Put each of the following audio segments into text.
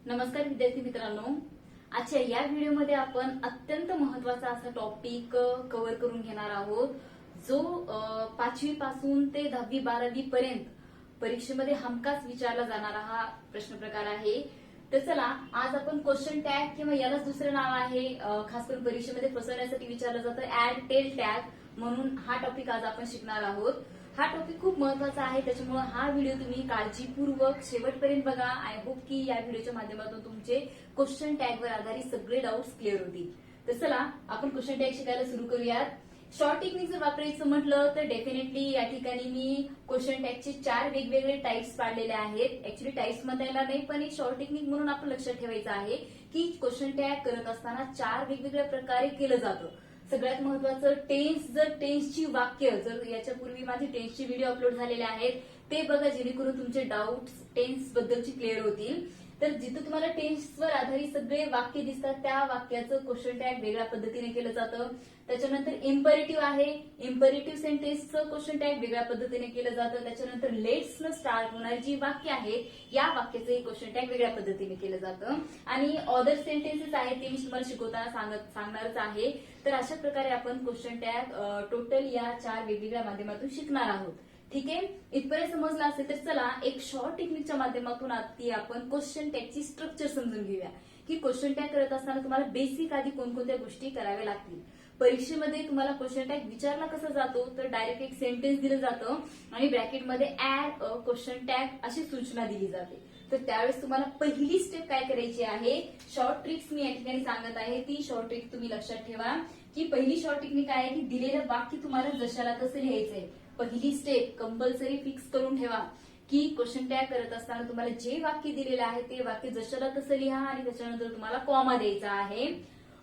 नमस्कार विद्यार्थी मित्रांनो, आजच्या या व्हिडिओमध्ये आपण अत्यंत महत्त्वाचा असा टॉपिक कव्हर करून घेणार आहोत जो 5वी पासून ते 10वी 12वी पर्यंत परीक्षेमध्ये हमखास विचारला जाणारा हा प्रश्न प्रकार आहे। तर चला आज आपण क्वेश्चन टॅग किंवा यालाच दुसरं नाव आहे खास करून परीक्षेमध्ये फसवण्यासाठी विचारलं जातं ऍड टेल टॅग म्हणून हा टॉपिक आज आपण शिकणार आहोत। हा टॉपिक खूप महत्त्वाचा आहे, त्याच्यामुळे हा व्हिडिओ तुम्ही काळजीपूर्वक शेवटपर्यंत बघा। आय होप की या व्हिडिओच्या माध्यमातून तुमचे क्वेश्चन टॅगवर आधारित सगळे डाऊट्स क्लिअर होतील। तर चला आपण क्वेश्चन टॅग शिकायला सुरू करूयात। शॉर्ट टेक्निक जर वापरायचं म्हटलं तर डेफिनेटली या ठिकाणी मी क्वेश्चन टॅगचे 4 वेगवेगळे टाइप्स पाडलेले आहेत। ऍक्च्युली टाइप्स म्हणता येणार नाही, पण एक शॉर्ट टेक्निक म्हणून आपण लक्षात ठेवायचं आहे की क्वेश्चन टॅग करत असताना 4 वेगवेगळ्या प्रकारे केलं जातं। सगळ्यात महत्वाचं टेन्स, जर टेन्सची वाक्य जर याच्यापूर्वी माझे टेन्सचे व्हिडिओ अपलोड झालेले आहेत ते बघा, जेणेकरून तुमचे डाऊट्स टेन्स बद्दलची क्लिअर होतील। तर जिथे तुम्हाला टेन्सवर आधारित सगळे वाक्य दिसतात त्या वाक्याचं क्वेश्चन टॅग वेगळ्या पद्धतीने केलं जातं। त्याच्यानंतर इम्परेटिव्ह आहे, इम्परेटिव्ह सेंटेन्सचं क्वेश्चन टॅग वेगळ्या पद्धतीने केलं जातं। त्याच्यानंतर लेट्स न स्टार्ट होणारी जी वाक्य आहेत या वाक्याचं क्वेश्चन टॅग वेगळ्या पद्धतीने केलं जातं। आणि अदर सेंटेन्सेस आहेत ते मी तुम्हाला शिकवताना सांगणारच आहे। तर अशा प्रकारे आपण क्वेश्चन टॅग टोटल या 4 वेगवेगळ्या माध्यमातून शिकणार आहोत। ठीक आहे, इथपर्यंत समजलं असेल तर चला एक शॉर्ट टेक्निकच्या माध्यमातून आधी आपण क्वेश्चन टॅगची स्ट्रक्चर समजून घेऊया की क्वेश्चन टॅग करत असताना तुम्हाला बेसिक आधी कोणकोणत्या गोष्टी कराव्या लागतील। परीक्षेमध्ये तुम्हाला क्वेश्चन टॅग विचारला कसा जातो तर डायरेक्ट एक सेंटेन्स दिलं जातं आणि ब्रॅकेटमध्ये ऍड अ क्वेश्चन टॅग अशी सूचना दिली जाते। तर त्यावेळेस तुम्हाला पहिली स्टेप काय करायची आहे, शॉर्ट ट्रिक्स मी या ठिकाणी सांगत आहे, ती शॉर्ट ट्रिक तुम्ही लक्षात ठेवा की पहिली शॉर्ट टेक्निक आहे की दिलेलं वाक्य तुम्हाला जशाला तसं लिहायचंय। पहिली स्टेप कंपल्सरी फिक्स करून ठेवा की क्वेश्चन टॅग करत असताना तुम्हाला जे वाक्य दिलेलं आहे ते वाक्य जशाला तसं लिहा आणि त्याच्यानंतर तुम्हाला कॉमा द्यायचा आहे।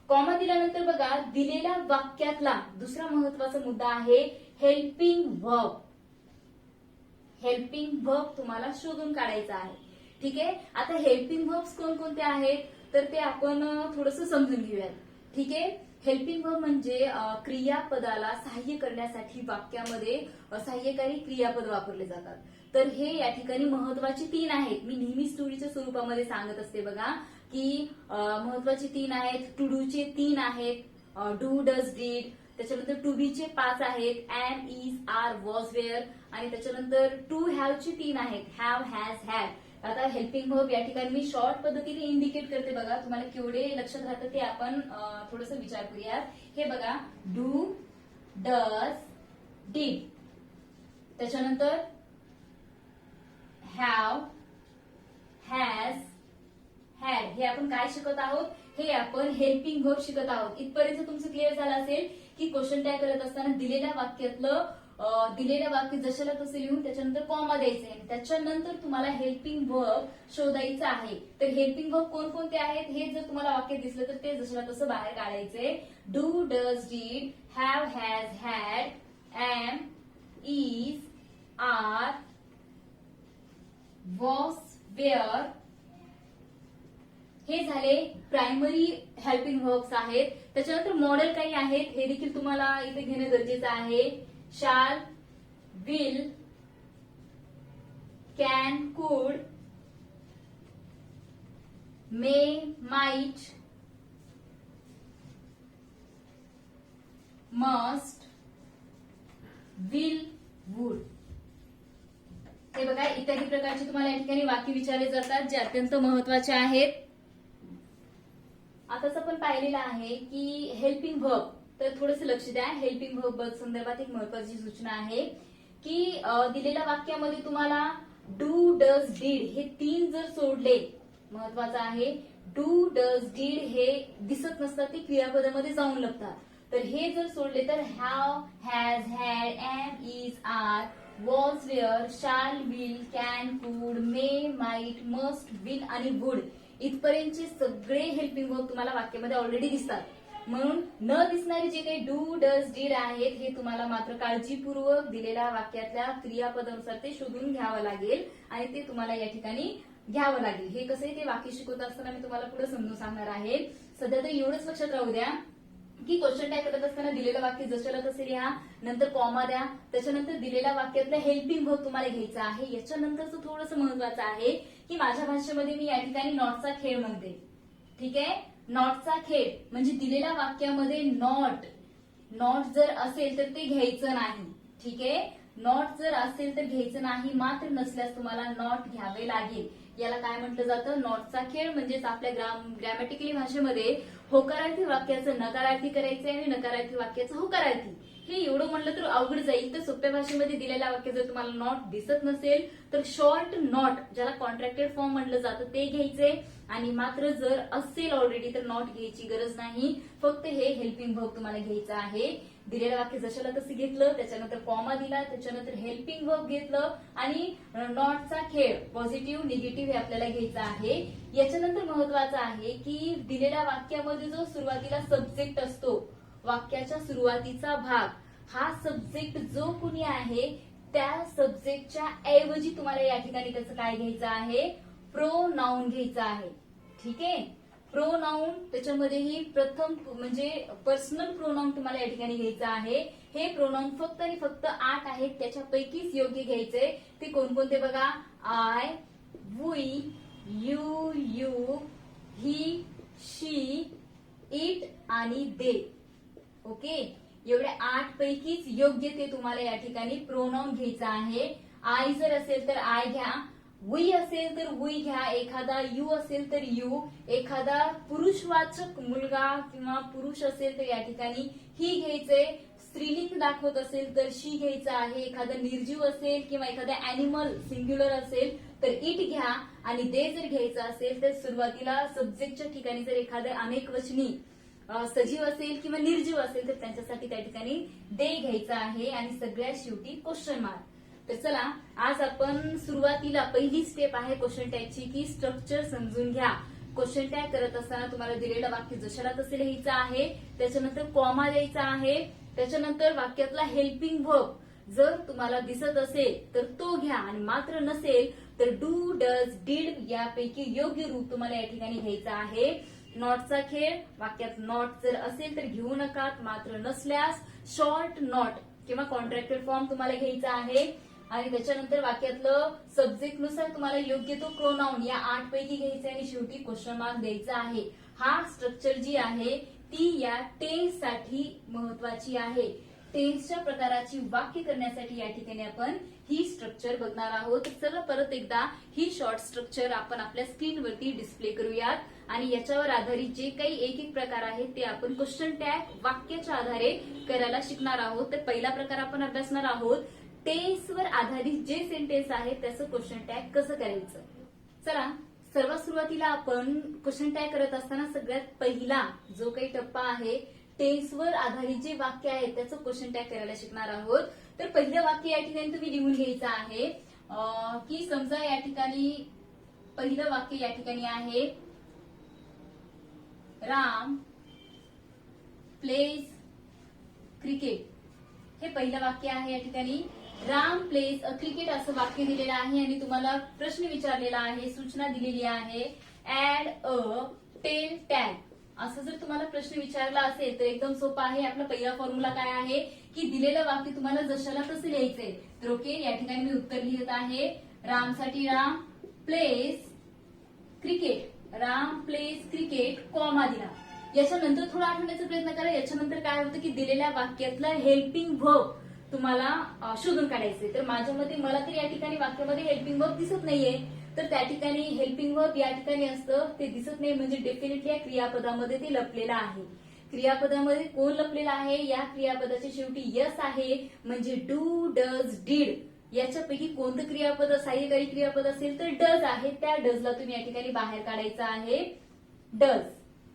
कॉमा दिल्यानंतर बघा दिलेल्या वाक्यातला दुसरा महत्वाचा मुद्दा आहे हेल्पिंग व्हर्ब। हेल्पिंग व्हर्ब तुम्हाला शोधून काढायचा आहे। ठीक आहे, आता हेल्पिंग व्हर्ब्स कोणकोणते आहेत तर ते आपण थोडंसं समजून घेऊयात। ठीक आहे, हेल्पिंग व्हर्ब म्हणजे क्रियापदाला सहाय्य करण्यासाठी वाक्यामध्ये सहाय्यकारी क्रियापद वापरले जातात। तर हे या ठिकाणी महत्वाची 3 आहेत। मी नेहमी स्टोरीच्या स्वरूपामध्ये सांगत असते बघा की महत्वाची 3 आहेत। टू डूचे 3 आहेत, डू डज डीड, त्याच्यानंतर टू बीचे 5 आहेत, am is are was were, आणि त्याच्यानंतर टू हॅवचे 3 आहेत, हॅव हॅज हॅड। आता हेल्पिंग व्हर्ब या ठिकाणी मी शॉर्ट पद्धतीने इंडिकेट करते बघा, तुम्हाला केवढे लक्षात राहतं ते आपण थोडंसं विचार करूयात। हे बघा डू डज डीड, त्याच्यानंतर हॅव हॅज हॅड, हे आपण काय शिकत आहोत, हे आपण हेल्पिंग व्हर्ब शिकत आहोत। इथपर्यंत तुमचं क्लिअर झालं असेल की क्वेश्चन टॅग करत असताना दिलेल्या वाक्य जशाला तसे लिहून त्याच्यानंतर कॉमा द्यायचे आणि त्याच्यानंतर तुम्हाला हेल्पिंग व्हर्ब शोधायचं आहे। तर हेल्पिंग व्हर्ब कोणकोणते आहेत हे जर तुम्हाला वाक्य दिसलं तर ते जशाला तसं बाहेर काढायचे। Do does did, have has had, am is are was were, हे झाले प्रायमरी हेल्पिंग व्हर्ब्स आहेत। त्याच्यानंतर मॉडेल काही आहेत हे देखील तुम्हाला इथे घेणं गरजेचं आहे। शाल, will, can, could, may, might, must, will, would, हे बघा इत्यादी प्रकारचे तुम्हाला या ठिकाणी वाक्य विचारले जातात जे अत्यंत महत्वाचे आहेत। आताच आपण पाहिलेलं आहे की हेल्पिंग व्हर्ब, तर थोडंसं लक्ष द्या। हेल्पिंग व्हर्ब संदर्भात एक महत्वाची सूचना आहे की दिलेल्या वाक्यामध्ये तुम्हाला डू डज डीड हे 3 जर सोडले, महत्वाचं आहे डू डज डीड हे दिसत नसतात, ते क्रियापदामध्ये जाऊन लागतात। तर हे जर सोडले तर have has had, am is are was were, shall, will, can, could, may, might, must, will आणि वुड इथपर्यंतचे सगळे हेल्पिंग व्हर्ब तुम्हाला वाक्यामध्ये ऑलरेडी दिसतात। म्हणून न दिसणारे जे काही डू डज डीड आहेत हे तुम्हाला मात्र काळजीपूर्वक दिलेल्या वाक्यातल्या क्रियापदानुसार ते शोधून घ्यावं लागेल आणि ते तुम्हाला या ठिकाणी घ्यावं लागेल। हे कसं ते वाक्य शिकवत असताना मी तुम्हाला पुढे समजून सांगणार आहे। सध्या तर एवढंच लक्षात राहू द्या की क्वेश्चन टॅग करत असताना दिलेलं वाक्य जशाला तसे लिहा, नंतर कॉमा द्या, त्याच्यानंतर दिलेल्या वाक्यातलं हेल्पिंग वर्ब तुम्हाला घ्यायचं आहे. याच्यानंतरचं थोडंसं महत्वाचं आहे की माझ्या भाषेमध्ये मी या ठिकाणी नॉटचा खेळ म्हणते. ठीक आहे, नॉटचा खेळ म्हणजे दिलेल्या वाक्यामध्ये नॉट जर असेल तर ते घ्यायचं नाही. ठीक आहे, नॉट जर असेल तर घ्यायचं नाही, मात्र नसल्यास तुम्हाला नॉट घ्यावे लागेल. याला काय म्हटलं जातं? नॉटचा खेळ. म्हणजेच आपल्या ग्रॅमॅटिकली भाषेमध्ये होकारार्थी वाक्याचं नकारार्थी करायचं आणि नकारार्थी वाक्याचं होकारार्थी. हे एवढं म्हणलं तर अवघड जाईल. तर सोप्या भाषेमध्ये दिलेल्या वाक्य जर तुम्हाला नॉट दिसत नसेल तर शॉर्ट नॉट, ज्याला कॉन्ट्रॅक्टेड फॉर्म म्हटलं जातं, ते घ्यायचे. आणि मात्र जर असेल ऑलरेडी तर नॉट घ्यायची गरज नाही. फक्त हे हेल्पिंग वर्ब तुम्हाला घ्यायचं आहे. दिलेलं वाक्य जशाला तसं घेतलं, त्याच्यानंतर कॉमा दिला, त्याच्यानंतर हेल्पिंग वर्ब घेतलं आणि नॉटचा खेळ पॉझिटिव्ह निगेटिव्ह हे आपल्याला घ्यायचं आहे. याच्यानंतर महत्वाचं आहे की दिलेल्या वाक्यामध्ये जो सुरुवातीला सब्जेक्ट असतो, वाक्याच्या सुरुवातीचा भाग, हा सब्जेक्ट जो कुणी आहे त्या सब्जेक्टच्या ऐवजी तुम्हाला या ठिकाणी त्याचं काय घ्यायचं आहे? प्रोनाउन घ्यायचं आहे. ठीक आहे, प्रोनाउन त्याच्यामध्येही प्रथम म्हणजे पर्सनल प्रोनाउन तुम्हाला या ठिकाणी घ्यायचं आहे. हे प्रोनाउन फक्त आणि फक्त 8 आहेत, त्याच्यापैकीच योग्य घ्यायचे. ते कोणकोणते बघा? I, we, you, he, she, it आणि दे. ओके, एवढ्या 8 पैकीच योग्य ते तुम्हाला या ठिकाणी प्रोनाउन घ्यायचं आहे. आय जर असेल तर आय घ्या, वी असेल तर वी घ्या, एखादा यू असेल तर यू, एखादा पुरुषवाचक मुलगा किंवा पुरुष असेल तर या ठिकाणी ही घ्यायचे. स्त्रीलिंग दाखवत असेल तर शी घ्यायचं आहे. एखादा निर्जीव असेल किंवा एखादा अॅनिमल सिंग्युलर असेल तर इट घ्या. आणि दे जर घ्यायचं असेल तर सुरुवातीला सब्जेक्टच्या ठिकाणी जर एखादं अनेकवचनी सजीव असेल किंवा निर्जीव असेल तर त्यांच्यासाठी त्या ठिकाणी दे घ्यायचं आहे. आणि सगळ्यात शेवटी क्वेश्चन मार्क. तर चला, आज आपण सुरुवातीला पहिली स्टेप आहे क्वेश्चन टॅगची की स्ट्रक्चर समजून घ्या. क्वेश्चन टॅग करत असताना तुम्हाला दिलेलं वाक्य जशाला तसे लिहायचं आहे, त्याच्यानंतर कॉमा द्यायचा आहे, त्याच्यानंतर वाक्यातला हेल्पिंग वर्ब जर तुम्हाला दिसत असेल तर तो घ्या आणि मात्र नसेल तर डू, डज, डीड यापैकी योग्य रूप तुम्हाला या ठिकाणी घ्यायचं आहे. नॉटचा खेळ, वाक्यात नॉट जर असेल तर घेऊ नका, मात्र नसल्यास शॉर्ट नॉट किंवा कॉन्ट्रॅक्टेड फॉर्म तुम्हाला घ्यायचा आहे. आणि त्याच्यानंतर वाक्यातलं सब्जेक्ट नुसार तुम्हाला योग्य तो प्रोनाउन या 8 पैकी घ्यायचा आणि शेवटी क्वेश्चन मार्क द्यायचा आहे. हा स्ट्रक्चर जी आहे ती या टेन्स साठी महत्वाची आहे. टेन्सच्या प्रकाराची वाक्य करण्यासाठी या ठिकाणी आपण ही स्ट्रक्चर बघणार आहोत. चला परत एकदा ही शॉर्ट स्ट्रक्चर आपण आपल्या स्क्रीनवरती डिस्प्ले करूयात आणि याच्यावर आधारित जे काही एक एक प्रकार आहेत ते आपण क्वेश्चन टॅग वाक्याच्या आधारे करायला शिकणार आहोत. तर पहिला प्रकार आपण अभ्यासणार आहोत टेन्सवर आधारित जे सेंटेन्स आहे त्याचं क्वेश्चन टॅग कसं करायचं. चला, सर्वात सुरुवातीला आपण क्वेश्चन टॅग करत असताना सगळ्यात पहिला जो काही टप्पा आहे टेन्सवर आधारित जे वाक्य आहे त्याचं क्वेश्चन टॅग करायला शिकणार आहोत. तर पहिलं वाक्य या ठिकाणी तुम्ही लिहून घ्यायचं आहे की समजा या ठिकाणी पहिलं वाक्य या ठिकाणी आहे राम प्लेज क्रिकेट. हे पहिलं वाक्य आहे. या ठिकाणी राम प्लेज अ क्रिकेट असं वाक्य दिलेलं आहे आणि तुम्हाला प्रश्न विचारलेला आहे, सूचना दिलेली आहे ऍड अ टेल टॅग. असं जर तुम्हाला प्रश्न विचारला असेल तर एकदम सोपा आहे. आपला पहिला फॉर्म्युला काय आहे की दिलेलं वाक्य तुम्हाला जशाला तसं लिहायचंय. तर ओके, या ठिकाणी मी उत्तर लिहित आहे रामसाठी Ram plays cricket, Ram plays cricket comma दिला. याच्यानंतर थोडा आठवण्याचा प्रयत्न करा. याच्यानंतर काय होतं की दिलेल्या वाक्यातलं हेल्पिंग वर्ब तुम्हाला शोधून काढायचे. तर माझ्यामध्ये मला तर या ठिकाणी वाक्यामध्ये हेल्पिंग वर्ब दिसत नाहीये, तर त्या ठिकाणी हेल्पिंग वर्ब या ठिकाणी असतं ते दिसत नाही म्हणजे डेफिनेटली या क्रियापदामध्ये ते लपलेलं आहे. क्रियापदामध्ये कोण लपलेलं आहे? या क्रियापदाच्या शेवटी यस आहे म्हणजे डू, डज, डीड याच्यापैकी कोणतं क्रियापद सहाय्यकारी क्रियापद असेल तर डज आहे. त्या डजला तुम्ही या ठिकाणी बाहेर काढायचं आहे डज.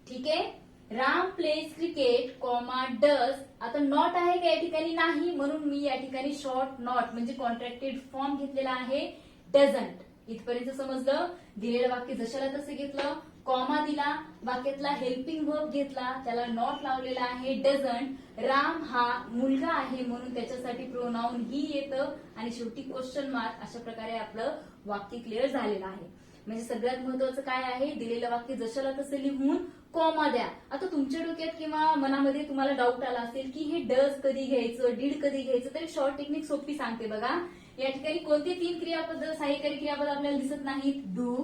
ठीक आहे, Ram plays cricket comma does. आता नॉट आहे का या ठिकाणी? नाही, म्हणून मी या ठिकाणी शॉर्ट नॉट म्हणजे कॉन्ट्रॅक्टेड फॉर्म घेतलेला आहे डझंट. इथपर्यंत समजलं? दिलेलं वाक्य जशाला तसं घेतलं, कॉमा दिला, वाक्यातला हेल्पिंग वर्ब घेतला, त्याला नॉट लावलेला आहे डझंट. राम हा मुलगा आहे म्हणून त्याच्यासाठी प्रोनाउन ही येतं आणि शेवटी क्वेश्चन मार्क. अशा प्रकारे आपलं वाक्य क्लिअर झालेलं आहे. म्हणजे सगळ्यात महत्वाचं काय आहे, दिलेलं वाक्य जशाला तसं लिहून कॉमा द्या. आता तुमच्या डोक्यात किंवा मनामध्ये तुम्हाला डाऊट आला असेल की हे डज कधी घ्यायचं, डीड कधी घ्यायचं, तर शॉर्ट टेक्निक सोपी सांगते बघा. या ठिकाणी कोणते 3 क्रियापद, सहाय्यकारी क्रियापद आपल्याला दिसत नाहीत? डू,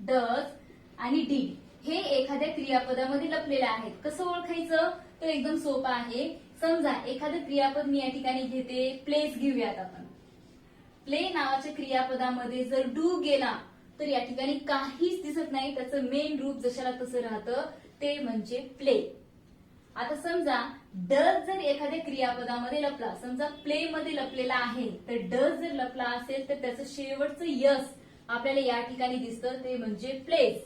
डज आणि डीड हे एखाद्या क्रियापदामध्ये लपलेले आहेत. कसं ओळखायचं? तर एकदम सोपं आहे. समजा एखादं क्रियापद मी या ठिकाणी घेते, प्लेस घेऊयात आपण. प्ले नावाच्या क्रियापदामध्ये जर डू गेला तर या ठिकाणी काहीच दिसत नाही, त्याचं मेन रूप जशाला तसं राहतं, ते म्हणजे प्ले. आता समजा डज जर एखाद्या क्रियापदामध्ये लपला, समजा प्ले मध्ये लपलेला आहे, तर डज जर लपला असेल तर त्याचं शेवटचं यस आपल्याला या ठिकाणी दिसतं, ते म्हणजे प्लेस.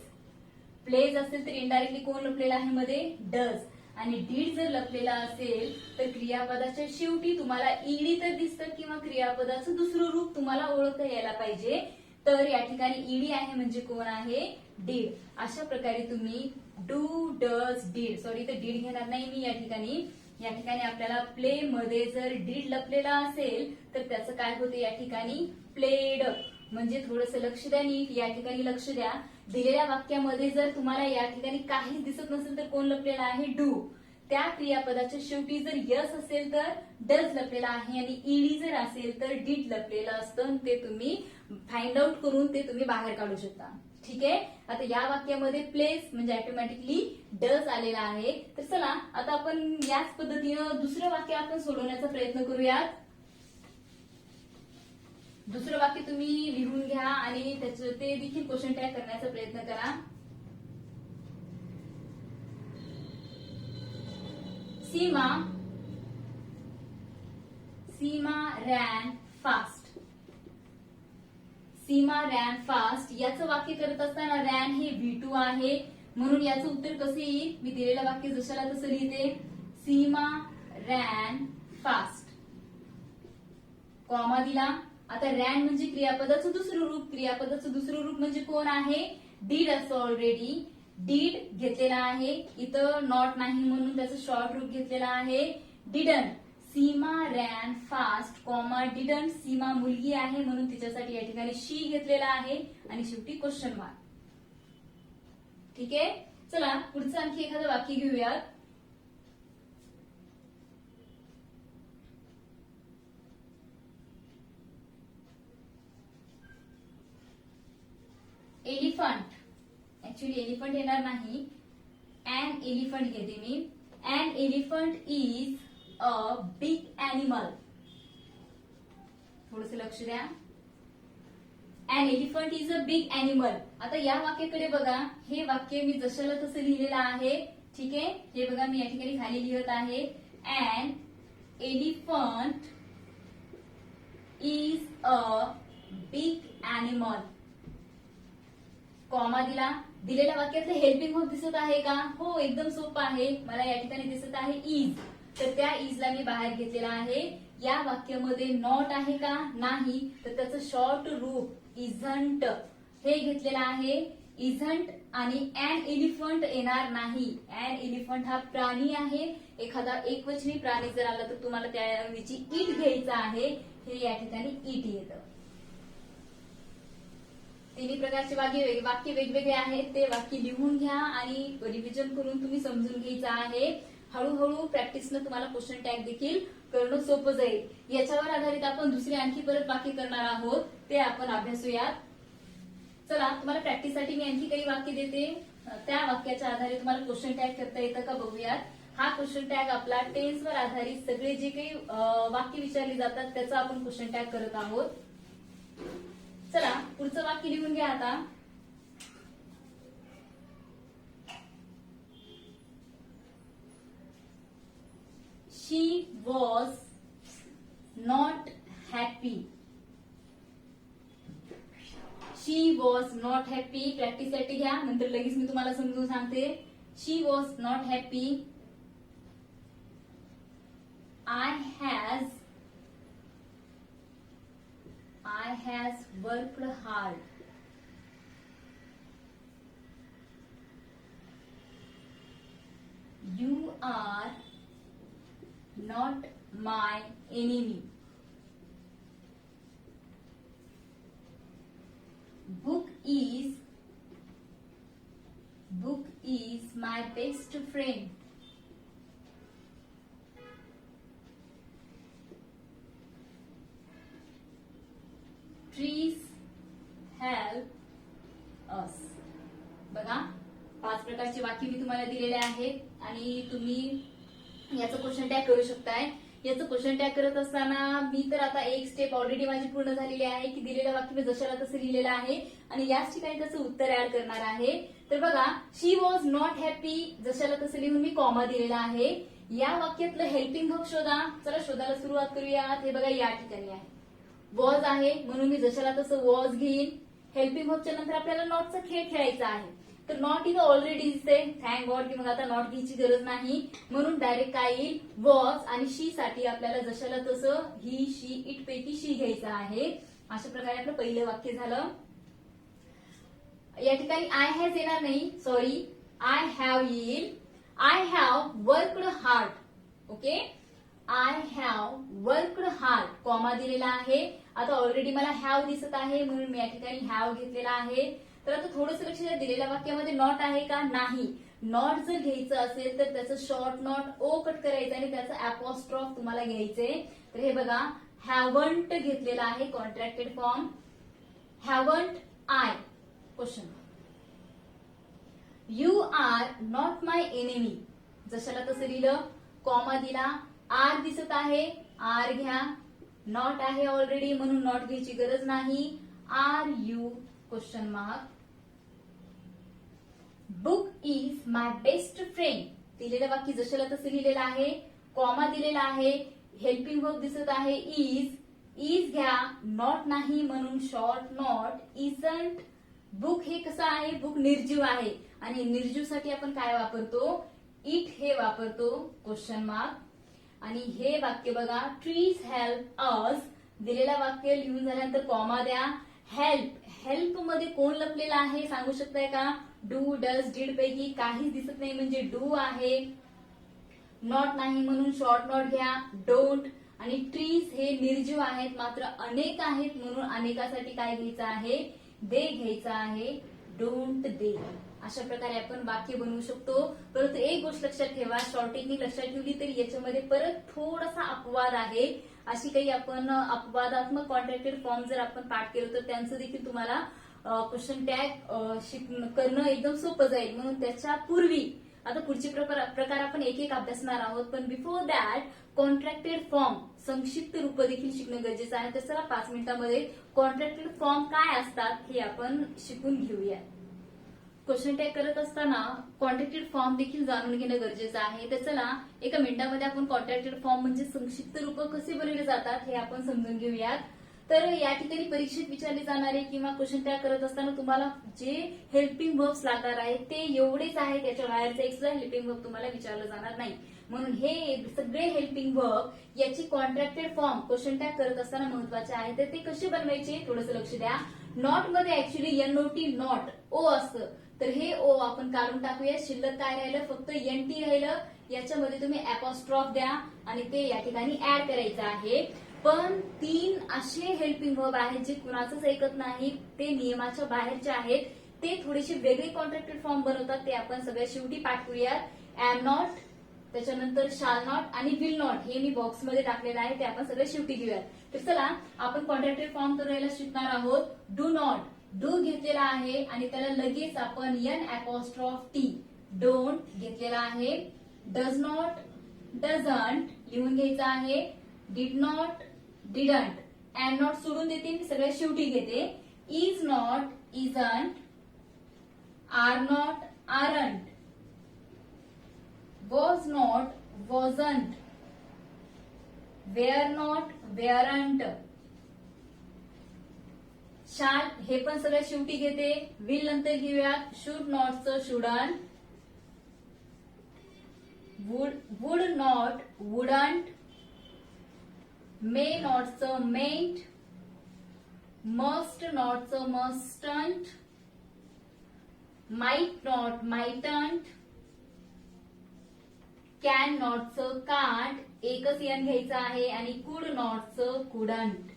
प्लेस असेल तर इनडायरेक्टली कोण लपलेला आहे मध्ये? डज. आणि डीड जर लपलेला असेल तर क्रियापदाच्या शेवटी तुम्हाला ईडी तर दिसतं किंवा क्रियापदाचं दुसरं रूप तुम्हाला ओळखता यायला पाहिजे. तर या ठिकाणी ईडी आहे म्हणजे कोण आहे? डीड. अशा प्रकारे तुम्ही डू, डज, डीड, सॉरी तर डीड घेणार नाही मी या ठिकाणी. या ठिकाणी आपल्याला प्ले मध्ये जर डीड लपलेला असेल तर त्याचं काय होतं या ठिकाणी? प्लेड. म्हणजे थोडंसं लक्ष द्या नीट, या ठिकाणी लक्ष द्या. दिलेल्या वाक्यामध्ये जर तुम्हाला या ठिकाणी काहीच दिसत नसेल तर कोण लपलेला आहे? डू. त्या क्रियापदाच्या शेवटी जर यस असेल तर डज लपलेला आहे आणि ईडी जर असेल तर डीड लपलेलं असतं. ते तुम्ही फाइंड आउट करून ते तुम्ही बाहेर काढू शकता. ठीक आहे. आता या वाक्यामध्ये प्लेस म्हणजे ऑटोमॅटिकली डज आलेला आहे. तर चला आता आपण याच पद्धतीनं दुसरं वाक्य आपण सोडवण्याचा प्रयत्न करूयात. दुसरं वाक्य तुम्ही लिहून घ्या आणि त्याचं ते देखील क्वेश्चन टॅग करण्याचा प्रयत्न करा. सीमा रॅन फास्ट. सीमा रॅन फास्ट याचं वाक्य करत असताना रॅन हे V2 आहे, म्हणून याचं उत्तर कसं येईल? मी दिलेलं वाक्य जशाला तसं लिहिते. सीमा रॅन फास्ट, कॉमा दिला. आता रॅन म्हणजे क्रियापदाचं दुसरं रूप. क्रियापदाचं दुसरं रूप म्हणजे कोण आहे? डीड असं ऑलरेडी. डीड घेतलेला आहे, इथं नॉट नाही म्हणून त्याचं शॉर्ट रूप घेतलेला आहे didn't. Seema ran fast, comma didn't. Seema मुलगी आहे म्हणून तिच्यासाठी या ठिकाणी शी घेतलेला आहे आणि शेवटी क्वेश्चन मार्क. ठीक आहे. चला पुढचं आणखी एखादं वाक्य घेऊयात. एलिफंट. ऍक्च्युली एलिफंट येणार नाही, ॲन एलिफंट घेते मी. An elephant is a big animal. थोडंसं लक्ष द्या. An elephant is a big animal. आता या वाक्याकडे बघा. हे वाक्य मी जशाला तसं लिहिलेलं आहे. ठीक आहे. हे बघा मी या ठिकाणी खाली लिहत आहे. An elephant is a big animal, comma दिला. दिलेल्या वाक्यातलं हेल्पिंग वर्ब दिसत आहे का? हो, एकदम सोपं आहे. मला या ठिकाणी दिसत आहे इज, तर त्या इजला मी बाहेर घेतलेला आहे. या वाक्यामध्ये नॉट आहे का? नाही. तर त्याचं शॉर्ट रूप इझंट हे घेतलेलं आहे. इझंट आणि ॲन एलिफंट येणार नाही. ॲन एलिफंट हा प्राणी आहे. एखादा एकवचनी प्राणी जर आला तर तुम्हाला त्याऐवजी इट घ्यायचा आहे. हे या ठिकाणी इट येतं. तिन्ही प्रकारचे वाक्य वेगवेगळे आहेत. ते वाक्य लिहून घ्या आणि रिव्हिजन करून तुम्ही समजून घ्यायचं आहे. हळूहळू प्रॅक्टिसनं तुम्हाला क्वेश्चन टॅग देखील करणं सोपं जाईल. याच्यावर आधारित आपण दुसरे आणखी परत वाक्य करणार आहोत, ते आपण अभ्यासूयात. चला तुम्हाला प्रॅक्टिससाठी मी आणखी काही वाक्य देते. त्या वाक्याच्या आधारे तुम्हाला क्वेश्चन टॅग करता येतं का बघूयात. हा क्वेश्चन टॅग आपला टेन्सवर आधारित सगळे जे काही वाक्य विचारली जातात त्याचा आपण क्वेश्चन टॅग करत आहोत. चला पुढचं वाक्य लिहून घ्या आता. She was not happy. She was not happy प्रॅक्टिससाठी घ्या, नंतर लगेच मी तुम्हाला समजून सांगते. She was not happy. I has worked hard. You are not my enemy. Book is my best friend. Trees help us. बघा 5 प्रकारची वाक्य मी तुम्हाला दिलेले आहेत आणि तुम्ही याचं क्वेश्चन टॅग करू शकताय. याचं क्वेश्चन टॅग करत असताना मी तर आता एक स्टेप ऑलरेडी माझी पूर्ण झालेली आहे की दिलेलं वाक्य मी जशाला तसं लिहिलेलं आहे आणि याच ठिकाणी त्याचं उत्तर ऍड करणार आहे. तर बघा शी वॉज नॉट हॅपी जशाला तसं लिहून मी कॉमा दिलेला आहे. या वाक्यातलं हेल्पिंग वर्ब शोधा. चला शोधायला सुरुवात करूयात. हे बघा या ठिकाणी आहे वॉज आहे म्हणून मी जशाला तसं वॉज घेईन. हेल्पिंग वर्बच्या नंतर आपल्याला नॉटचा खेळ खेळायचा आहे. तर नॉट इथं ऑलरेडी दिसते. थँक गॉड की मग आता नॉट घ्यायची गरज नाही म्हणून डायरेक्ट काय येईल वॉज आणि शी साठी आपल्याला जशाला तसं ही शी इट पैकी शी घ्यायचं आहे. अशा प्रकारे आपलं पहिलं वाक्य झालं. या ठिकाणी आय हॅज येणार नाही सॉरी आय हॅव येईल. I have worked hard. Okay I have worked hard comma दिलेला आहे. आता ऑलरेडी मला हॅव दिसत आहे म्हणून मी या ठिकाणी हॅव घेतलेला आहे. तर आता थोडंसं लक्ष द्या दिलेल्या वाक्यामध्ये नॉट आहे का नाही. नॉट जर घ्यायचं असेल तर त्याचं शॉर्ट नॉट ओ कट करायचं आणि त्याचं अपॉस्ट्रॉफ तुम्हाला घ्यायचंय. तर हे बघा हॅवंट घेतलेला आहे contracted form. Haven't I question you are not my enemy जशाला तसं लिहिलं कॉमा दिला. आर दिसत आहे आर घ्या. नॉट आहे ऑलरेडी म्हणून नॉट घ्यायची गरज नाही. Are you question mark. Book is my best friend दिलेलं वाक्य जशाला तसं लिहिलेलं आहे. कॉमा दिलेला आहे. हेल्पिंग वर्ब दिसत आहे इज. इज घ्या. नॉट नाही म्हणून शॉर्ट नॉट. इजंट. बुक हे कसं आहे बुक निर्जीव आहे आणि निर्जीव साठी आपण काय वापरतो इट हे वापरतो क्वेश्चन मार्क. आणि हे वाक्य बघा ट्रीज हेल्प अस दिलेलं वाक्य लिहून झाल्यानंतर कॉमा द्या. हेल्प हेल्प मध्ये कोण लपलेला आहे सांगू शकताय का. डू डज डीड पैकी काहीच दिसत नाही म्हणजे डू आहे. नॉट नाही म्हणून शॉर्ट नॉट घ्या. डोंट. आणि ट्रीज हे निर्जीव आहेत मात्र अनेक आहेत म्हणून अनेकासाठी काय घ्यायचं आहे दे घ्यायचं आहे. Don't they. अशा प्रकारे आपण वाक्य बनवू शकतो. परंतु एक गोष्ट लक्षात ठेवा शॉर्ट टेक्निक लक्षात ठेवली तरी याच्यामध्ये परत थोडासा अपवाद आहे. अशी काही आपण अपवादात्मक कॉन्ट्रॅक्टेड फॉर्म जर आपण पाठ केलं तर त्यांचं देखील तुम्हाला क्वेश्चन टॅग करणं एकदम सोपं जाईल. म्हणून त्याच्या पूर्वी आता पुढचे प्रकार आपण एक एक अभ्यासणार आहोत. पण बिफोर दॅट कॉन्ट्रॅक्टेड फॉर्म संक्षिप्त रूप देखील शिकणं गरजेचं आहे. तर चला 5 मिनिटांमध्ये कॉन्ट्रॅक्टेड फॉर्म काय असतात हे आपण शिकून घेऊया. क्वेश्चन टॅग करत असताना कॉन्ट्रॅक्टेड फॉर्म देखील जाणून घेणं गरजेचं आहे. तर चला एका मिनिटामध्ये आपण कॉन्ट्रॅक्टेड फॉर्म म्हणजे संक्षिप्त रूप कसे बनवले जातात हे आपण समजून घेऊयात. तर या ठिकाणी परीक्षेत विचारले जाणारे किंवा क्वेश्चन टॅग करत असताना तुम्हाला जे हेल्पिंग वर्ब्स लागणार आहेत ते एवढेच आहेत. त्याच्या बाहेरचं एक सुद्धा हेल्पिंग वर्ब तुम्हाला विचारलं जाणार नाही. म्हणून हे सगळे हेल्पिंग वर्ब याची कॉन्ट्रॅक्टेड फॉर्म क्वेश्चन टॅग करत असताना महत्वाचे आहे. तर ते कसे बनवायचे थोडंसं लक्ष द्या. नॉट मध्ये ऍक्च्युली एनओटी नॉट ओ असतं तर हे ओ आपण काढून टाकूया. शिल्लक काय राहिलं फक्त एनटी राहिलं. याच्यामध्ये तुम्ही अपॉस्ट्रॉफ द्या आणि ते या ठिकाणी ऍड करायचं आहे. पण 3 असे हेल्पिंग वर्ब आहेत जे कुणाचंच ऐकत नाहीत. ते नियमाच्या बाहेरचे आहेत. ते थोडेसे वेगळे कॉन्ट्रॅक्टेड फॉर्म बनवतात. ते आपण सगळ्यात शेवटी पाठ करूयात. एम नॉट त्याच्यानंतर शाल नॉट आणि विल नॉट हे मी बॉक्समध्ये टाकलेलं आहे. ते आपण सगळ्यात शेवटी घेऊयात. तर चला आपण कॉन्ट्रॅक्टेड फॉर्म करायला शिकणार आहोत. डू नॉट डू घेतलेला आहे आणि त्याला लगेच आपण एन अपॉस्ट्रॉफ टी डोंट घेतलेला आहे. डज नॉट डझंट लिहून घ्यायचं आहे. Did not didn't. Am not सोडून देते मी सगळ्यात शेवटी घेते. Is not isn't. Are not aren't. Was not wasn't. Were not weren't. Shall हे पण सगळ्यात शेवटी घेते. विल नंतर घेऊयात. शुड नॉटचं shouldn't. Would not wouldn't. May नॉटचं मेंट. मस्ट नॉटचं mustn't. Might not mightn't. Can नॉटचं कांट एकच एन घ्यायचं आहे आणि कुड नॉटचं कुडंट.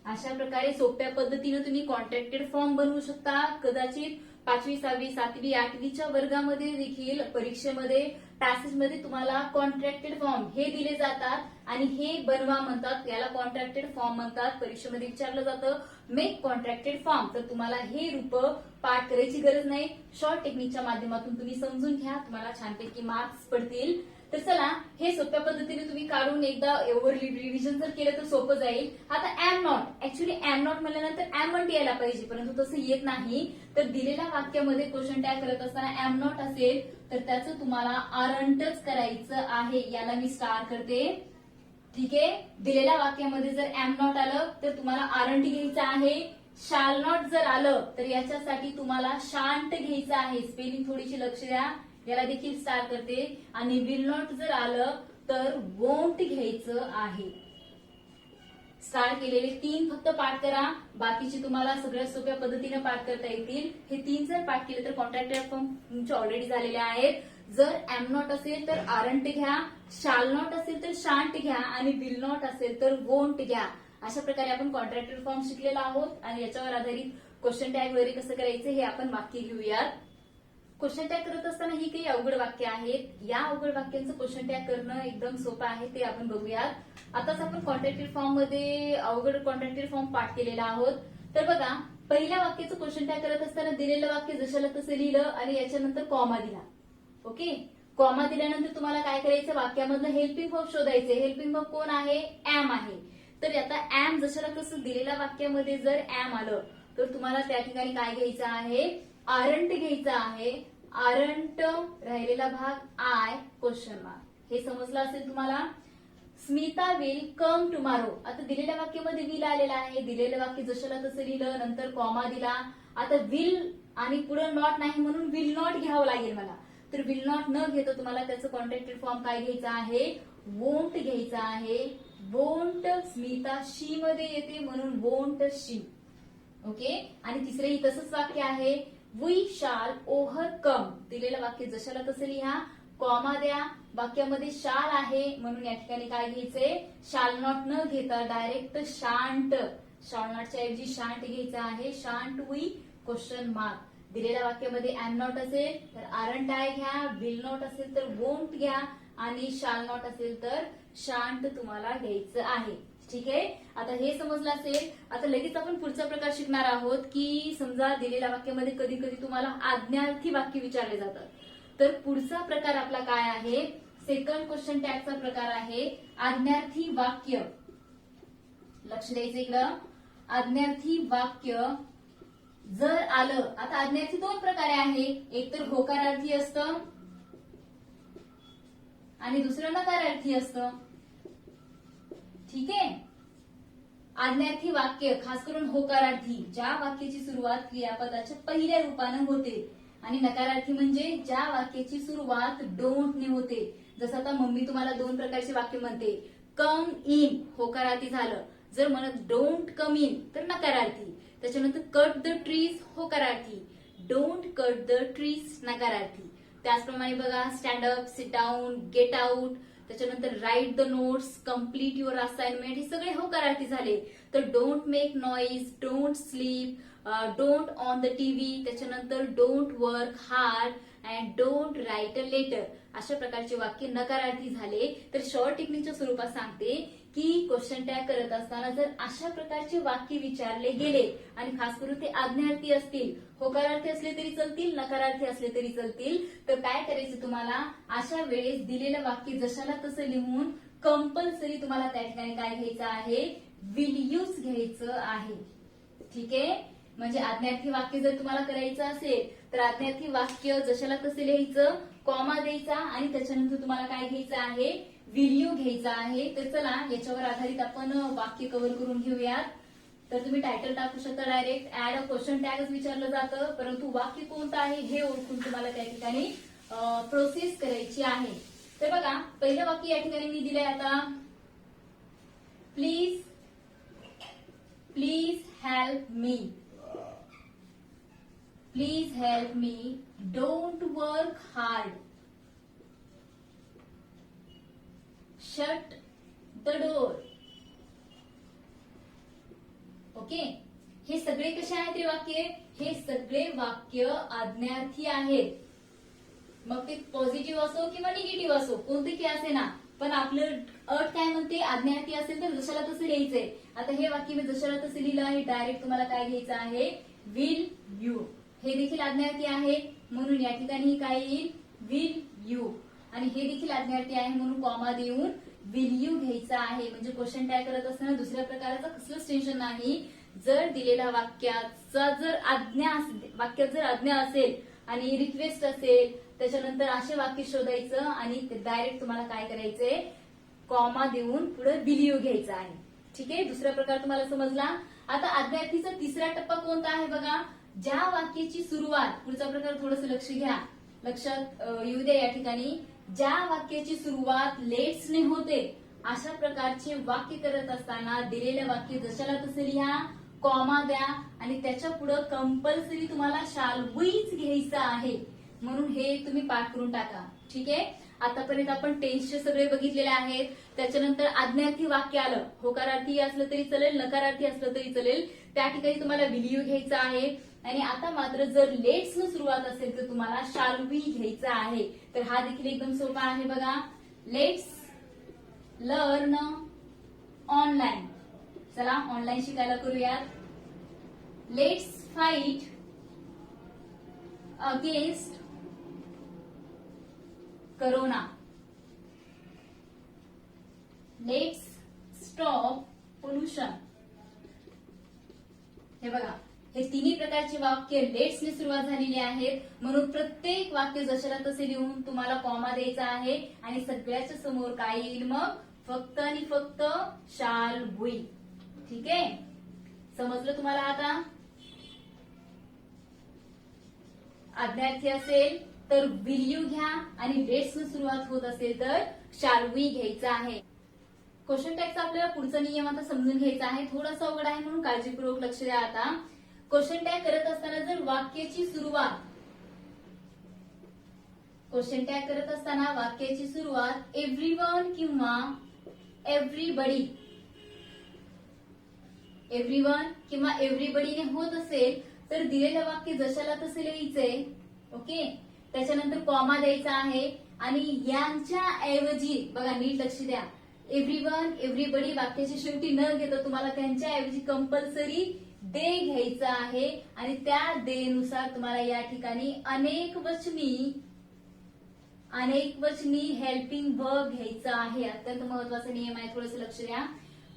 अशा प्रकारे सोप्या पद्धतीने तुम्ही कॉन्ट्रॅक्टेड फॉर्म बनवू शकता. कदाचित 5वी 6वी 7वी 8वीच्या वर्गामध्ये देखील परीक्षेमध्ये पॅसेजमध्ये तुम्हाला कॉन्ट्रॅक्टेड फॉर्म हे दिले जातात आणि हे बनवा म्हणतात, याला कॉन्ट्रॅक्टेड फॉर्म म्हणतात. परीक्षेमध्ये विचारलं जातं मेक कॉन्ट्रॅक्टेड फॉर्म, तर तुम्हाला हे रूप पाठ करायची गरज नाही. शॉर्ट टेक्निकच्या माध्यमातून तुम्ही समजून घ्या, तुम्हाला छानपैकी मार्क्स पडतील. तर चला हे सोप्या पद्धतीने तुम्ही काढून एकदा ओव्हर रिव्हिजन जर केलं तर सोपं जाईल. आता am not, actually am not म्हणल्यानंतर एम म्हणते यायला पाहिजे, परंतु तसं येत नाही. तर दिलेल्या वाक्यामध्ये क्वेश्चन टॅग करत असताना एम नॉट असेल तर त्याचं तुम्हाला आरंटच करायचं आहे. याला मी स्टार करते. ठीक आहे, दिलेल्या वाक्यामध्ये जर एम नॉट आलं तर तुम्हाला आरंट घ्यायचं आहे. शाल नॉट जर आलं तर याच्यासाठी तुम्हाला शांत घ्यायचं आहे. स्पेलिंग थोडीशी लक्ष द्या, याला देखील स्टार करते. आणि विल नॉट जर आलं तर वोंट घ्यायचं आहे. स्टार केलेले 3 फक्त पाठ करा, बाकीचे तुम्हाला सगळ्या सोप्या पद्धतीने पाठ करता येतील. हे 3 जर पाठ केले तर कॉन्ट्रॅक्टेड फॉर्म तुमचे ऑलरेडी झालेले आहेत. जर एम नॉट असेल तर आरंट घ्या, शाल नॉट असेल तर शांत घ्या आणि विल नॉट असेल तर वोंट घ्या. अशा प्रकारे आपण कॉन्ट्रॅक्टेड फॉर्म शिकलेला आहोत आणि याच्यावर आधारित क्वेश्चन टॅग वगैरे कसं करायचं हे आपण वाक्य घेऊयात. क्वेश्चन टॅग करत असताना ही काही अवघड वाक्य आहेत. या अवघड वाक्यांचं क्वेश्चन टॅग करणं एकदम सोपं आहे, ते आपण बघूयात. आताच आपण कॉन्ट्रॅक्टेड फॉर्म मध्ये अवघड कॉन्ट्रॅक्टेड फॉर्म पाठ केलेला आहोत. तर बघा, पहिल्या वाक्याचं क्वेश्चन टॅग करत असताना दिलेलं वाक्य जशाला तसं लिहिलं आणि याच्यानंतर कॉमा दिला. ओके, कॉमा दिल्यानंतर तुम्हाला काय करायचं, वाक्यामधलं हेल्पिंग वर्ब शोधायचे. हेल्पिंग वर्ब कोण आहे, एम आहे. तर आता एम जशाला तसं दिलेल्या वाक्यामध्ये जर एम आलं तर तुम्हाला त्या ठिकाणी काय घ्यायचं आहे, आरंट घ्यायचा आहे. आरंट राहिलेला भाग आय क्वेश्चन मार्क. हे समजलं असेल तुम्हाला. Smita will come tomorrow. आता दिलेल्या वाक्यामध्ये विल आलेला आहे, दिलेलं वाक्य जशाला तसं लिहिलं, नंतर कॉमा दिला. आता विल आणि पुढे नॉट नाही म्हणून विल नॉट घ्यावं लागेल मला. तर विल नॉट न घेता तुम्हाला त्याचं कॉन्ट्रॅक्टेड फॉर्म काय घ्यायचा आहे, वोंट घ्यायचा आहे. वोंट स्मिता शी मध्ये येते म्हणून वोंट शी. ओके, आणि तिसरंही तसंच वाक्य आहे, वी शाल ओव्हरकम. दिलेलं वाक्य जशाला तसं लिहा, कॉमा द्या. वाक्यामध्ये शाल आहे म्हणून या ठिकाणी काय घ्यायचंय, शाल नॉट न घेता डायरेक्ट शांत. शाल नॉटच्या ऐवजी शांत घ्यायचा आहे. शांत वी क्वेश्चन मार्क. दिलेल्या वाक्यामध्ये एम नॉट असेल तर आरंट आय घ्या, विल नॉट असेल तर वोंट घ्या आणि शाल नॉट असेल तर शांत तुम्हाला घ्यायचं आहे. ठीक आहे, आता हे समजलं असेल. आता लगेच आपण पुढचा प्रकार शिकणार आहोत की समजा दिलेल्या वाक्यामध्ये कधी कधी तुम्हाला आज्ञार्थी वाक्य विचारले जातात. तर पुढचा प्रकार आपला काय आहे, सेकंड क्वेश्चन टॅगचा प्रकार आहे आज्ञार्थी वाक्य. लक्ष द्यायचं इकडं. आज्ञार्थी वाक्य जर आलं, आता आज्ञार्थी 2 प्रकारे आहे, एक तर होकारार्थी असतं आणि दुसरं नकारार्थी असतं. ठीक आहे, आज्ञार्थी वाक्य खास करून होकारार्थी, ज्या वाक्याची सुरुवात क्रियापदाच्या पहिल्या रूपानं होते, आणि नकारार्थी म्हणजे ज्या वाक्याची सुरुवात डोंट ने होते. जसं आता मम्मी तुम्हाला 2 प्रकारचे वाक्य म्हणते, कम इन होकारार्थी झालं, जर म्हणत डोंट कम इन तर नकारार्थी. त्याच्यानंतर कट द ट्रीज होकारार्थी, डोंट कट द ट्रीज नकारार्थी. त्याचप्रमाणे बघा, stand up, sit down, get out, त्याच्यानंतर write the notes, complete your assignment, हे सगळे होकारार्थी झाले. तर don't make noise, don't sleep, don't on the TV, त्याच्यानंतर don't work hard and don't write a letter. अशा प्रकारचे वाक्य नकारार्थी झाले. तर शॉर्ट टेक्निकच्या स्वरूपात सांगते की क्वेश्चन टॅग करत असताना जर अशा प्रकारचे वाक्य विचारले गेले आणि खास करून ते आज्ञार्थी असतील, होकारार्थी असले तरी चालतील, नकारार्थी असले तरी चालतील, तर काय करायचं तुम्हाला, अशा वेळेस दिलेलं वाक्य जशाला तसं लिहून कंपल्सरी तुम्हाला त्या ठिकाणी काय घ्यायचं आहे, विल यूज घ्यायचं आहे. ठीक आहे, म्हणजे आज्ञार्थी वाक्य जर तुम्हाला करायचं असेल तर आज्ञार्थी वाक्य जशाला तसं लिहायचं, कॉमा द्यायचा आणि त्याच्यानंतर तुम्हाला काय घ्यायचं आहे, विल यू घ्यायचा आहे. तर चला याच्यावर आधारित आपण वाक्य कव्हर करून घेऊयात. तर तुम्ही टायटल टाकू शकता, डायरेक्ट ऍड अ क्वेश्चन टॅगच विचारलं जातं, परंतु वाक्य कोणतं आहे हे ओळखून तुम्हाला त्या ठिकाणी प्रोसेस करायची आहे. तर बघा, पहिलं वाक्य या ठिकाणी मी दिलंय आता, please help me. Please help me. Don't work hard. Shut the door. Okay, हे सगळे कसे आहेत रे वाक्य? हे सगळे वाक्य आज्ञार्थी आहेत. मग ते पॉझिटिव्ह असो किंवा निगेटिव्ह असो, कोणते असे ना, पण आपलं अट काय म्हणते? आज्ञार्थी असेल तर जशाला तसं लिहायचंय. आता हे वाक्य मी जशाला तसं लिहिलं आहे, डायरेक्ट तुम्हाला काय घ्यायचं आहे? Will you. हे देखील आज्ञार्थी आहे म्हणून या ठिकाणी काय येईल? Will you. आणि हे देखील आज्ञार्थी आहे म्हणून कॉमा देऊन विल यू घ्यायचा आहे. म्हणजे क्वेश्चन टॅग करत असताना दुसऱ्या प्रकारचं कसलंच टेन्शन नाही. जर दिलेल्या वाक्यात जर आज्ञा असेल आणि रिक्वेस्ट असेल, त्याच्यानंतर असे वाक्य शोधायचं आणि डायरेक्ट तुम्हाला काय करायचंय? कॉमा देऊन पुढे विल यू घ्यायचं आहे. ठीक आहे, दुसरा प्रकार तुम्हाला समजला. आता आज्ञार्थीचा तिसरा टप्पा कोणता आहे बघा? ज्या वाक्याची सुरुवात, पुढचा प्रकार थोडंसं लक्षात येऊ द्या या ठिकाणी. ज्या वाक्याची सुरुवात लेट्सने होते अशा प्रकारचे वाक्य करत असताना दिलेलं वाक्य जशाला तसं लिहा, कॉमा द्या आणि त्याच्या पुढे कंपल्सरी तुम्हाला शाल वीच घ्यायचं आहे. म्हणून हे तुम्ही पाठ करून टाका. ठीक आहे, आतापर्यंत आपण टेन्सचे सगळे बघितलेले आहेत. त्याच्यानंतर आज्ञार्थी वाक्य आलं, होकारार्थी असलं तरी चालेल, नकारार्थी असलं तरी चालेल, त्या ठिकाणी तुम्हाला विल यू घ्यायचा आहे. आणि आता मात्र जर लेट्स न सुरुवात असेल तर तुम्हाला शाल वी घ्यायचा आहे. तर हा देखील एकदम सोपा आहे बघा. Let's learn online. चला ऑनलाईन शिकायला करूयात. Let's fight against corona. Let's stop pollution. हे बघा, हे तिन्ही प्रकारचे वाक्य लेट्सने सुरुवात झालेली आहेत म्हणून प्रत्येक वाक्य जशाला तसे लिहून तुम्हाला कॉमा द्यायचा आहे. आणि सगळ्याच्या समोर काय येईल? मग फक्त आणि फक्त शाल वी. ठीक आहे, समजलं तुम्हाला? आता आज्ञार्थी असेल तर विल यू घ्या आणि लेट्स न सुरुवात होत असेल तर शाल वी घ्यायचा आहे. क्वेश्चन टॅगचा आपल्याला पुढचा नियम आता समजून घ्यायचा आहे. थोडासा अवघड आहे म्हणून काळजीपूर्वक लक्ष द्या. आता क्वेश्चन टॅग करत असताना जर वाक्याची सुरुवात एव्हरीवन किंवा एव्हरीबडीने होत असेल तर दिलेलं वाक्य जशाला तसे लिहायचंय. ओके, त्याच्यानंतर कॉमा द्यायचा आहे आणि यांच्या ऐवजी बघा, नीट लक्ष द्या, एव्हरीवन एव्हरीबडी वाक्याच्या शेवटी न घेता तुम्हाला त्यांच्या ऐवजी कंपल्सरी दे घ्यायचा आहे. आणि त्या दे नुसार तुम्हाला या ठिकाणी अनेक वचनी हेल्पिंग वर्ब घ्यायचा आहे. अत्यंत महत्वाचा नियम आहे, थोडंसं लक्ष द्या.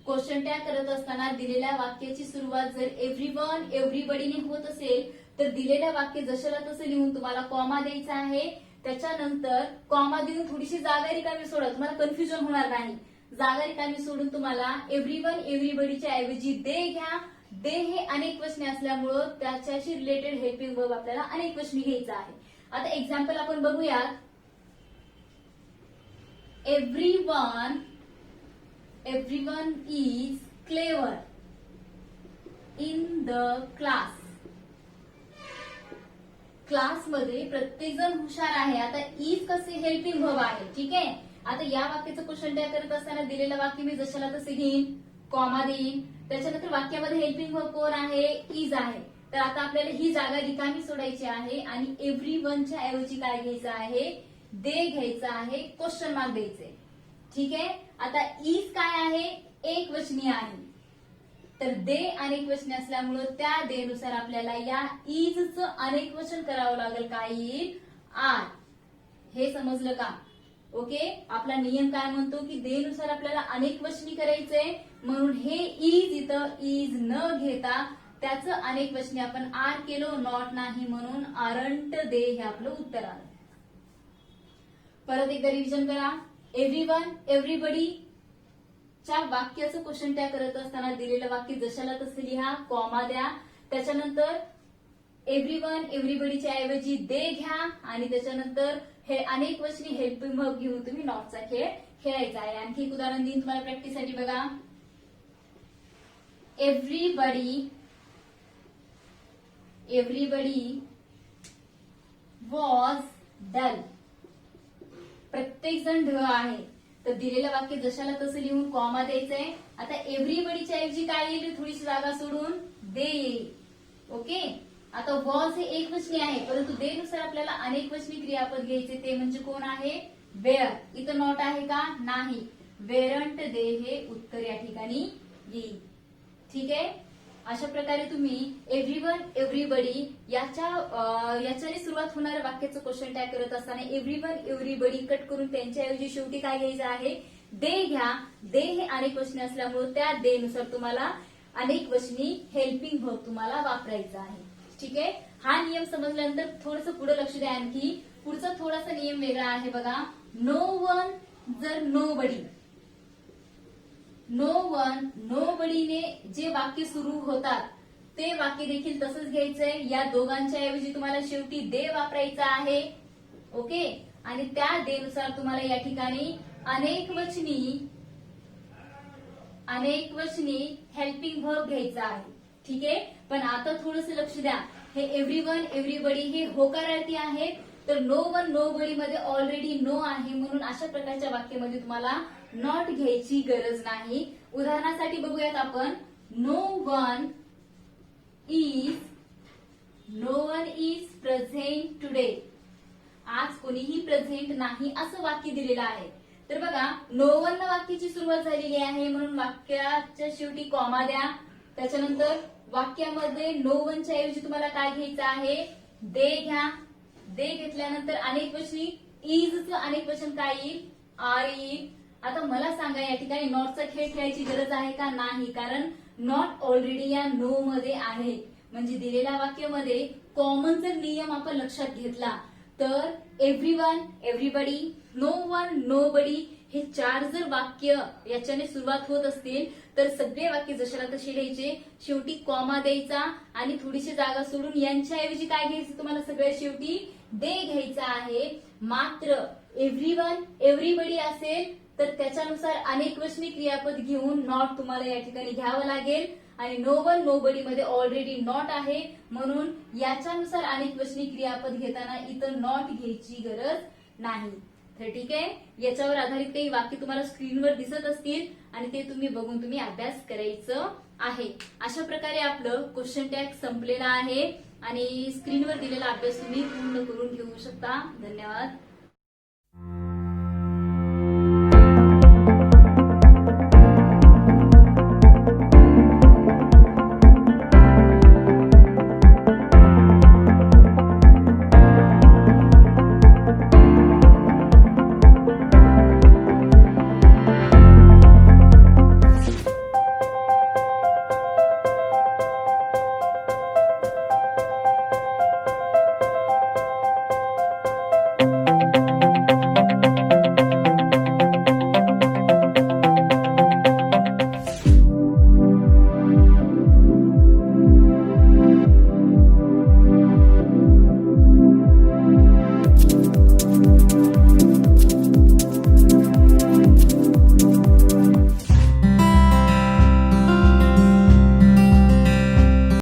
क्वेश्चन टॅग करत असताना दिलेल्या वाक्याची सुरुवात जर एव्हरीवन एव्हरीबडीने होत असेल तर दिलेल्या वाक्य जशाला तसं लिहून तुम्हाला कॉमा द्यायचा आहे. त्याच्यानंतर कॉमा देऊन थोडीशी जागा रिकामी सोडा, तुम्हाला कन्फ्युजन होणार नाही. जागा रिकामी सोडून तुम्हाला एव्हरीवन एव्हरीबडीच्या ऐवजी दे घ्या. दे हे अनेक वचने असल्यामुळं त्याच्याशी रिलेटेड हेल्पिंग वर्ब आपल्याला अनेक वचनी घ्यायचं आहे. आता एक्झाम्पल आपण बघूयात. Everyone is clever in the class. क्लासमध्ये प्रत्येक जण हुशार आहे. आता इज कसे हेल्पिंग वर्ब आहे. ठीक आहे, आता या वाक्याचं क्वेश्चन टॅग करत असताना दिलेलं वाक्य मी जशाला तसे घेईन, कॉमा देईन. त्याच्यानंतर वाक्यामध्ये हेल्पिंग वर्ब कोण आहे? इज आहे. तर आता आपल्याला ही जागा रिकामी सोडायची आहे आणि एव्हरीवनच्या ऐवजी काय घ्यायचं आहे? दे घ्यायचं आहे, क्वेश्चन मार्क द्यायचे. ठीक आहे, आता इज काय आहे? एक वचनी आहे. तर दे अनेक वचने असल्यामुळं त्या दे नुसार आपल्याला या इजचं अनेक वचन करावं लागेल. काय येईल? आर. हे समजलं का? ओके, आपला नियम काय म्हणतो की दे नुसार आपल्याला अनेक वचनी करायचंय म्हणून हे इज इथं इज न घेता त्याचं अनेक वचनी आपण आर केलो, नॉट नाही, म्हणून आरंट दे हे आपलं उत्तर आलं. परत एकदा रिव्हिजन करा. एव्हरीवन एव्हरीबडी च्या वाक्याचं क्वेश्चन टॅग करत असताना दिलेलं वाक्य जशाला तसं लिहा, कॉमा द्या. त्याच्यानंतर एव्हरीवन एव्हरीबडीच्या ऐवजी दे घ्या आणि त्याच्यानंतर हे अनेक वचनी हेल्पिंग वर्ब घेऊन तुम्ही नॉटचा खेळ खेळायचा आहे. आणखी एक उदाहरण देईन तुम्हाला प्रॅक्टिससाठी. बघा, एव्हरीबडी वॉज डल. प्रत्येक जण ढ आहे तर दिलेलं वाक्य जशाला तसं लिहून कॉमा द्यायचंय. आता एव्हरीबडीच्या ऐवजी काय येईल, थोडीशी जागा सोडून दे येईल. ओके. आता वॉज हे एक वचनी आहे, परंतु दे नुसार आपल्याला अनेक वचनी क्रियापद घ्यायचे. ते म्हणजे कोण आहे, वेअर. इथं नॉट आहे का, नाही. वेरंट दे हे उत्तर या ठिकाणी येईल. ठीक आहे. अशा प्रकारे तुम्ही एव्हरीवन एव्हरीबडी याच्याने सुरुवात होणाऱ्या वाक्याचं क्वेश्चन टॅग करत असताना एव्हरीवन एव्हरीबडी कट करून त्यांच्याऐवजी शेवटी काय घ्यायचं आहे, दे घ्या. दे हे अनेक वचने असल्यामुळे त्या दे नुसार तुम्हाला अनेक वचनी हेल्पिंग वर्ब तुम्हाला वापरायचा आहे. ठीक आहे. हा नियम समजल्यानंतर थोडंसं पुढे लक्ष द्या. आणखी पुढचा थोडासा नियम वेगळा आहे बघा. नो वन जर नोबडी, नो वन नोबडीने जे वाक्य सुरू होतात ते वाक्य देखील तसंच घ्यायचंय. या दोघांच्या ऐवजी तुम्हाला शेवटी दे वापरायचा आहे. ओके. आणि त्या दे नुसार तुम्हाला या ठिकाणी अनेक वचनी हेल्पिंग वर्ब घ्यायचा आहे. ठीक आहे. पण आता थोडंसं लक्ष द्या. हे एव्हरीवन एव्हरीबडी हे होकारार्थी आहेत, तर नो वन नोबडी मध्ये ऑलरेडी नो आहे, म्हणून अशा प्रकारच्या वाक्यामध्ये तुम्हाला नॉट घ्यायची गरज नाही. उदाहरणासाठी बघूयात आपण. No one is present today. आज कोणीही प्रेझेंट नाही असं वाक्य दिलेलं आहे. तर बघा, नो वन वाक्याची सुरुवात झालेली आहे, म्हणून वाक्याच्या शेवटी कॉमा द्या. त्याच्यानंतर वाक्यामध्ये नो वनच्या ऐवजी तुम्हाला काय घ्यायचं आहे, दे घ्या. दे घेतल्यानंतर अनेक वचनी इजचं अनेक वचन काय येईल, आर येईल. आता मला सांगा, या ठिकाणी नॉटचा खेळ खेळायची गरज आहे का, नाही. कारण नॉट ऑलरेडी या नो मध्ये आहे. म्हणजे दिलेल्या वाक्यामध्ये कॉमन जर नियम आपण लक्षात घेतला तर everyone everybody, no one nobody हे चार जर वाक्य याच्याने सुरुवात होत असतील तर सगळे वाक्य जशाला तसे लिहायचे. शेवटी कॉमा द्यायचा आणि थोडीशी जागा सोडून यांच्याऐवजी काय घ्यायचं, तुम्हाला सगळ्यात शेवटी दे घ्यायचा आहे. मात्र एव्हरीवन एव्हरीबडी असेल तर त्याच्यानुसार अनेक वचनी क्रियापद घेऊन नॉट तुम्हाला या ठिकाणी घ्यावं लागेल. आणि नो वन नोबडी मध्ये ऑलरेडी नॉट आहे, म्हणून याच्यानुसार अनेक वचनी क्रियापद घेताना इथं नॉट घ्यायची गरज नाही. तर ठीक आहे. याच्यावर आधारित काही वाक्य तुम्हाला स्क्रीनवर दिसत असतील आणि ते तुम्ही बघून तुम्ही अभ्यास करायचं आहे. अशा प्रकारे आपलं क्वेश्चन टॅग संपलेला आहे आणि स्क्रीनवर दिलेला अभ्यास तुम्ही पूर्ण करून घेऊ शकता. धन्यवाद.